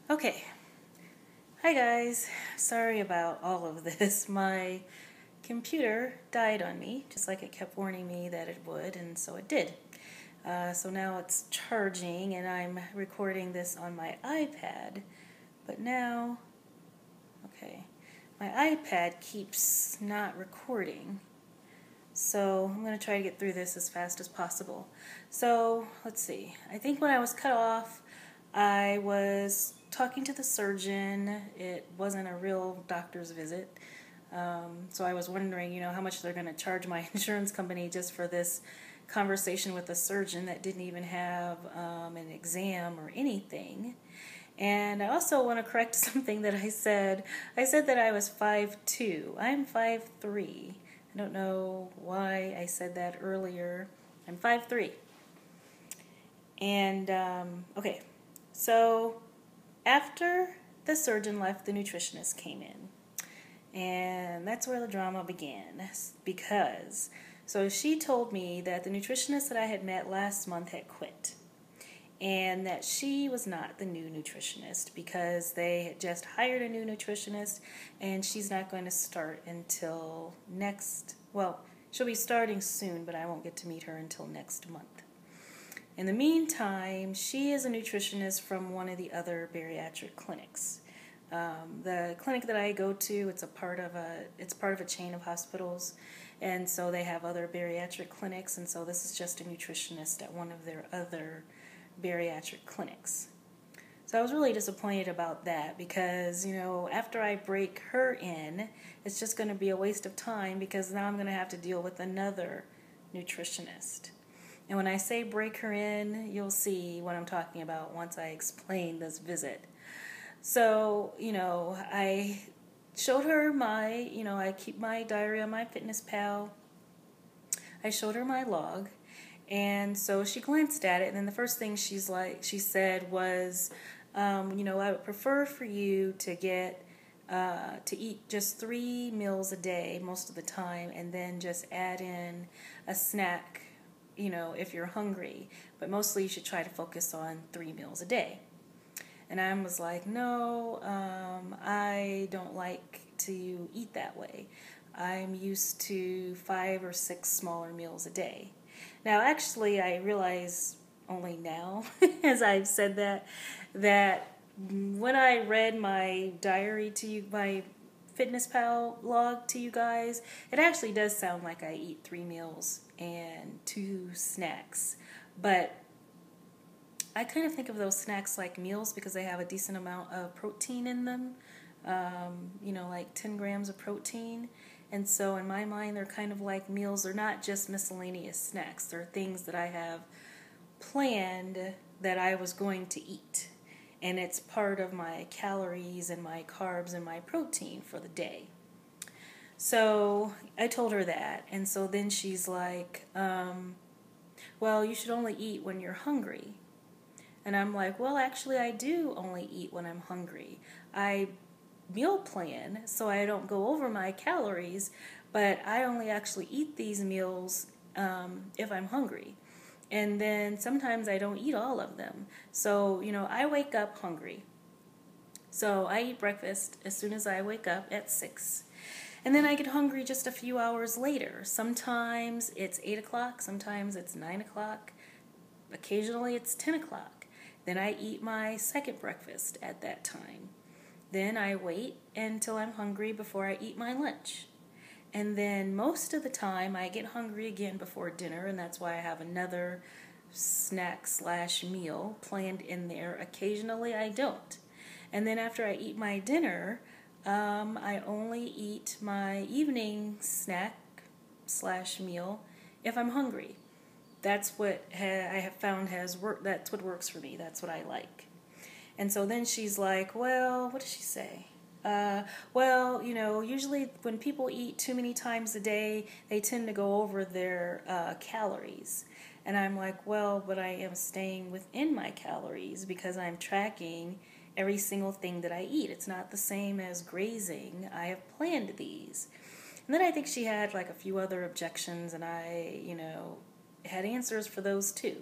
Okay. Hi guys. Sorry about all of this. My computer died on me, just like it kept warning me that it would, and so it did. So now it's charging, and I'm recording this on my iPad. But now, okay, my iPad keeps not recording. So I'm going to try to get through this as fast as possible. So let's see. I think when I was cut off, I was talking to the surgeon. It wasn't a real doctor's visit. So I was wondering, how much they're going to charge my insurance company just for this conversation with a surgeon that didn't even have an exam or anything. And I also want to correct something that I said. I said that I was 5'2". I'm 5'3". I don't know why I said that earlier. I'm 5'3". And, okay, so after the surgeon left, the nutritionist came in. And that's where the drama began. Because, so she told me that the nutritionist that I had met last month had quit. And that she was not the new nutritionist because they had just hired a new nutritionist and she's not going to start until she'll be starting soon, but I won't get to meet her until next month. In the meantime, she is a nutritionist from one of the other bariatric clinics. The clinic that I go to, it's part of a chain of hospitals, and so they have other bariatric clinics, and so this is just a nutritionist at one of their other bariatric clinics. So I was really disappointed about that because, after I break her in, it's just going to be a waste of time because now I'm going to have to deal with another nutritionist. And when I say break her in, you'll see what I'm talking about once I explain this visit. So, I showed her I keep my diary on MyFitnessPal. I showed her my log. And so she glanced at it, and then the first thing she said was, I would prefer for you to to eat just 3 meals a day most of the time, and then just add in a snack, if you're hungry. But mostly you should try to focus on 3 meals a day. And I was like, no, I don't like to eat that way. I'm used to 5 or 6 smaller meals a day. Now, actually, I realize only now, as I've said that when I read my diary to you, my FitnessPal log to you guys, it actually does sound like I eat 3 meals and 2 snacks. But I kind of think of those snacks like meals because they have a decent amount of protein in them, like 10 grams of protein. And so in my mind, they're kind of like meals. They're not just miscellaneous snacks. They're things that I have planned that I was going to eat. And it's part of my calories and my carbs and my protein for the day. So I told her that. And so then she's like, well, you should only eat when you're hungry. And I'm like, well, actually, I do only eat when I'm hungry. I meal plan so I don't go over my calories, but I only actually eat these meals if I'm hungry. And then sometimes I don't eat all of them. So, I wake up hungry. So I eat breakfast as soon as I wake up at 6. And then I get hungry just a few hours later. Sometimes it's 8 o'clock, sometimes it's 9 o'clock, occasionally it's 10 o'clock. Then I eat my second breakfast at that time. Then I wait until I'm hungry before I eat my lunch. And then most of the time I get hungry again before dinner, and that's why I have another snack/meal planned in there. Occasionally I don't. And then after I eat my dinner, I only eat my evening snack/meal if I'm hungry. That's what I have found has worked. That's what works for me. That's what I like. And so then she's like, well, what does she say? Usually when people eat too many times a day, they tend to go over their calories. And I'm like, well, but I am staying within my calories because I'm tracking every single thing that I eat. It's not the same as grazing. I have planned these. And then I think she had like a few other objections, and I, had answers for those too.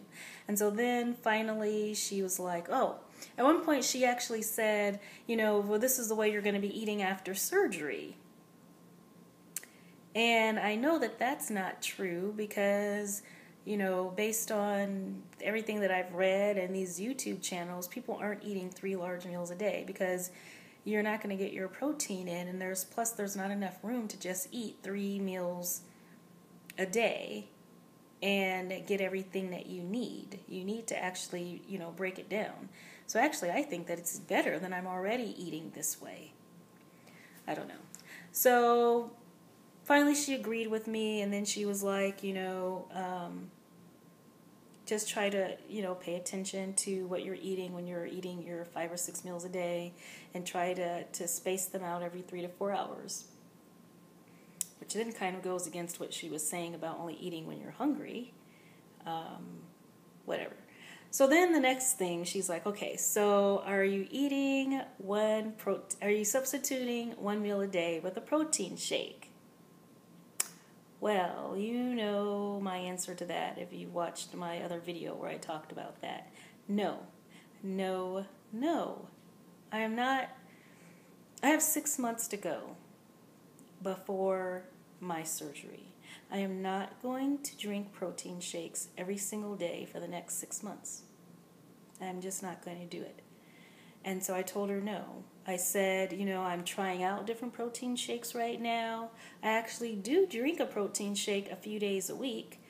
And so then finally she was like, oh, At one point, she actually said, well, this is the way you're going to be eating after surgery. And I know that that's not true because, based on everything that I've read and these YouTube channels, people aren't eating 3 large meals a day because you're not going to get your protein in, and there's not enough room to just eat 3 meals a day and get everything that you need. You need to actually, break it down. So actually, I think that it's better than I'm already eating this way. I don't know. So finally she agreed with me, and then she was like, just try to, pay attention to what you're eating when you're eating your 5 or 6 meals a day, and try to space them out every 3 to 4 hours. Which then kind of goes against what she was saying about only eating when you're hungry. Whatever. So then the next thing, she's like, okay, so are you substituting 1 meal a day with a protein shake? Well, you know my answer to that if you watched my other video where I talked about that. No. I am not. I have 6 months to go before my surgery. I am not going to drink protein shakes every single day for the next 6 months. I'm just not going to do it. And so I told her no. I said, I'm trying out different protein shakes right now. I actually do drink a protein shake a few days a week,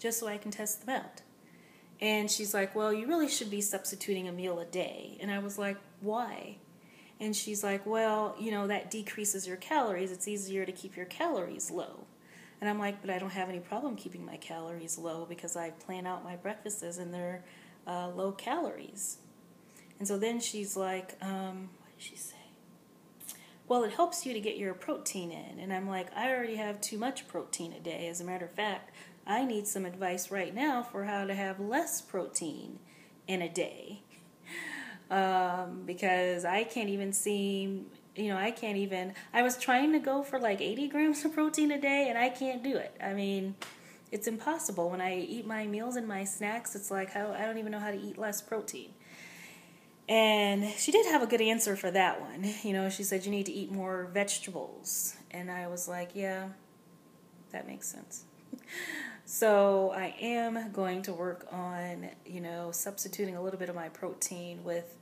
just so I can test them out. And she's like, well, you really should be substituting a meal a day. And I was like, why? And she's like, well, that decreases your calories. It's easier to keep your calories low. And I'm like, but I don't have any problem keeping my calories low because I plan out my breakfasts and they're low calories. And so then she's like, what did she say? Well, it helps you to get your protein in. And I'm like, I already have too much protein a day. As a matter of fact, I need some advice right now for how to have less protein in a day. Because I can't even seem, I was trying to go for like 80 grams of protein a day, and I can't do it. I mean, it's impossible. When I eat my meals and my snacks, it's like, I don't even know how to eat less protein. And she did have a good answer for that one. She said you need to eat more vegetables. And I was like, yeah, that makes sense. So I am going to work on, substituting a little bit of my protein with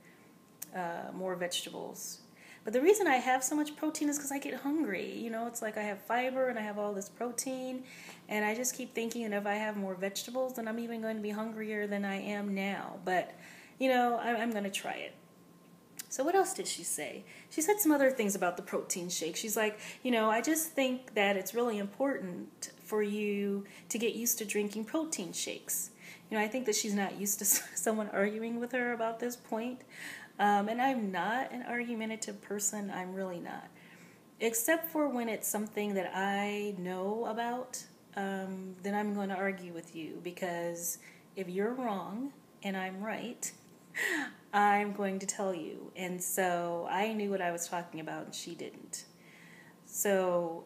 more vegetables. But the reason I have so much protein is because I get hungry. It's like I have fiber and I have all this protein, and I just keep thinking that if I have more vegetables, then I'm even going to be hungrier than I am now. But, I'm going to try it. So what else did she say? She said some other things about the protein shake. She's like, I just think that it's really important for you to get used to drinking protein shakes. I think that she's not used to someone arguing with her about this point. And I'm not an argumentative person. I'm really not. Except for when it's something that I know about, then I'm going to argue with you. Because if you're wrong and I'm right, I'm going to tell you. And so I knew what I was talking about and she didn't. So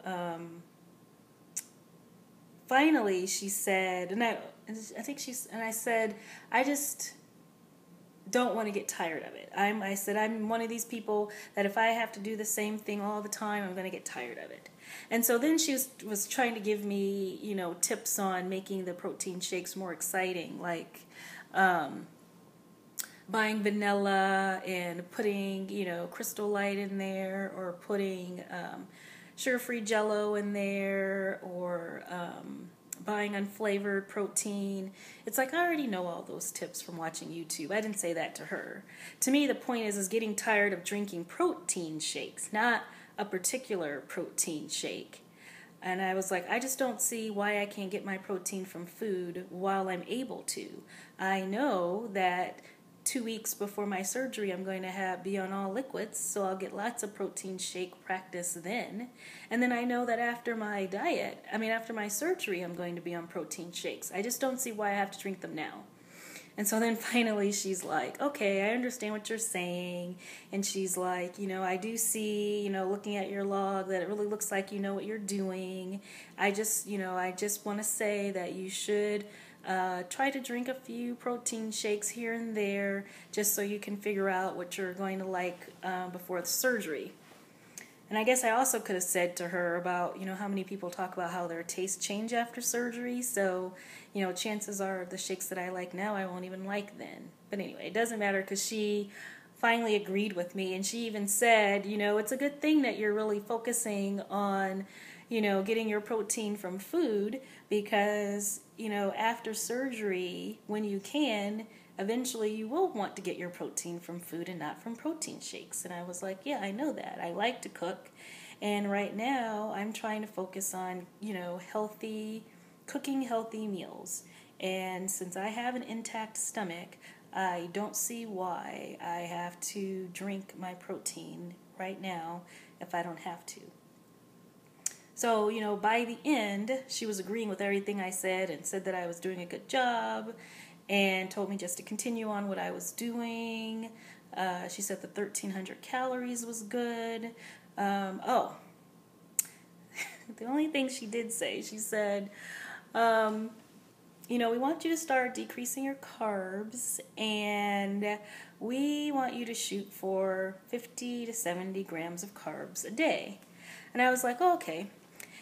finally she said, and I said, I just don't want to get tired of it. I said, I'm one of these people that if I have to do the same thing all the time, I'm going to get tired of it. And so then she was trying to give me, tips on making the protein shakes more exciting, like buying vanilla and putting, Crystal Light in there, or putting sugar-free Jell-O in there, or buying unflavored protein. It's like I already know all those tips from watching YouTube. I didn't say that to her. To me, the point is getting tired of drinking protein shakes, not a particular protein shake. And I was like, I just don't see why I can't get my protein from food while I'm able to. I know that 2 weeks before my surgery, I'm going to be on all liquids, so I'll get lots of protein shake practice then. And then I know that after my surgery, I'm going to be on protein shakes. I just don't see why I have to drink them now. And so then finally she's like, okay, I understand what you're saying. And she's like, I do see, looking at your log that it really looks like you know what you're doing. I just want to say that you should Try to drink a few protein shakes here and there just so you can figure out what you're going to like before the surgery. And I guess I also could have said to her about, how many people talk about how their tastes change after surgery. So, chances are the shakes that I like now, I won't even like then. But anyway, it doesn't matter because she finally agreed with me. And she even said, it's a good thing that you're really focusing on, getting your protein from food because, after surgery, when you can, eventually you will want to get your protein from food and not from protein shakes. And I was like, yeah, I know that. I like to cook. And right now I'm trying to focus on, cooking healthy meals. And since I have an intact stomach, I don't see why I have to drink my protein right now if I don't have to. So, by the end, she was agreeing with everything I said and said that I was doing a good job and told me just to continue on what I was doing. She said the 1,300 calories was good. The only thing she did say, she said, we want you to start decreasing your carbs and we want you to shoot for 50 to 70 grams of carbs a day. And I was like, oh, okay.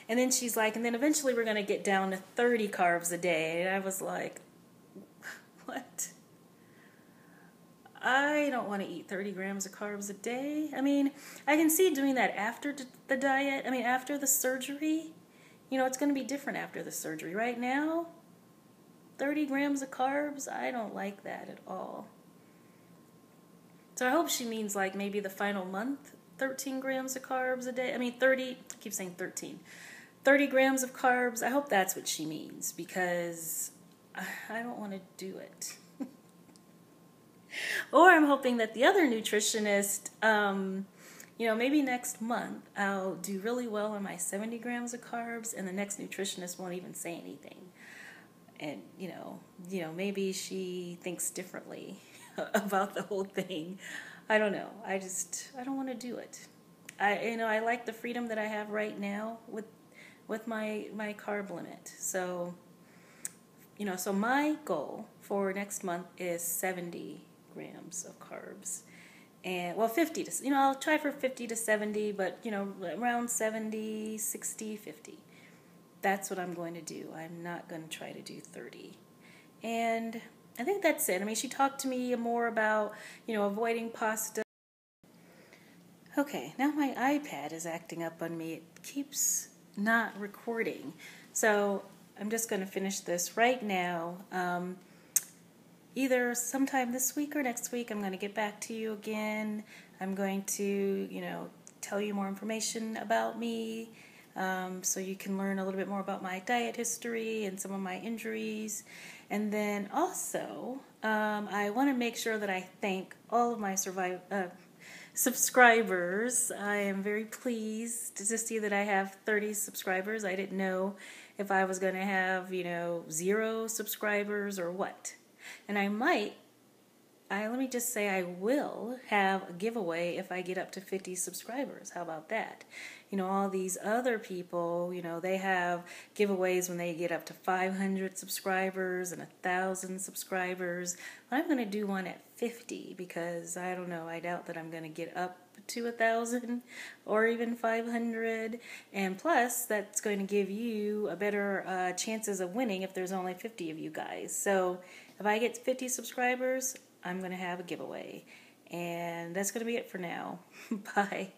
And then she's like, and then eventually we're going to get down to 30 carbs a day. And I was like, what? I don't want to eat 30 grams of carbs a day. I mean, I can see doing that after the diet. I mean, after the surgery. It's going to be different after the surgery. Right now, 30 grams of carbs, I don't like that at all. So I hope she means like maybe the final month, 13 grams of carbs a day. I mean, 30, I keep saying 13. 30 grams of carbs, I hope that's what she means because I don't want to do it. Or I'm hoping that the other nutritionist, maybe next month I'll do really well on my 70 grams of carbs and the next nutritionist won't even say anything. And, maybe she thinks differently about the whole thing. I don't know. I don't want to do it. I like the freedom that I have right now with my carb limit. So, so my goal for next month is 70 grams of carbs. And, 50 to, I'll try for 50 to 70, but, around 70, 60, 50. That's what I'm going to do. I'm not going to try to do 30. And I think that's it. I mean, she talked to me more about, avoiding pasta. Okay, now my iPad is acting up on me. It keeps not recording. So I'm just going to finish this right now. Either sometime this week or next week, I'm going to get back to you again. I'm going to, tell you more information about me so you can learn a little bit more about my diet history and some of my injuries. And then also, I want to make sure that I thank all of my subscribers. I am very pleased to see that I have 30 subscribers. I didn't know if I was going to have, 0 subscribers or what. And let me just say I will have a giveaway if I get up to 50 subscribers. How about that? All these other people, they have giveaways when they get up to 500 subscribers and 1,000 subscribers. I'm going to do one at 50 because I don't know, I doubt that I'm going to get up to 1,000 or even 500. And plus, that's going to give you a better chances of winning if there's only 50 of you guys. So if I get 50 subscribers, I'm going to have a giveaway. And that's going to be it for now. Bye.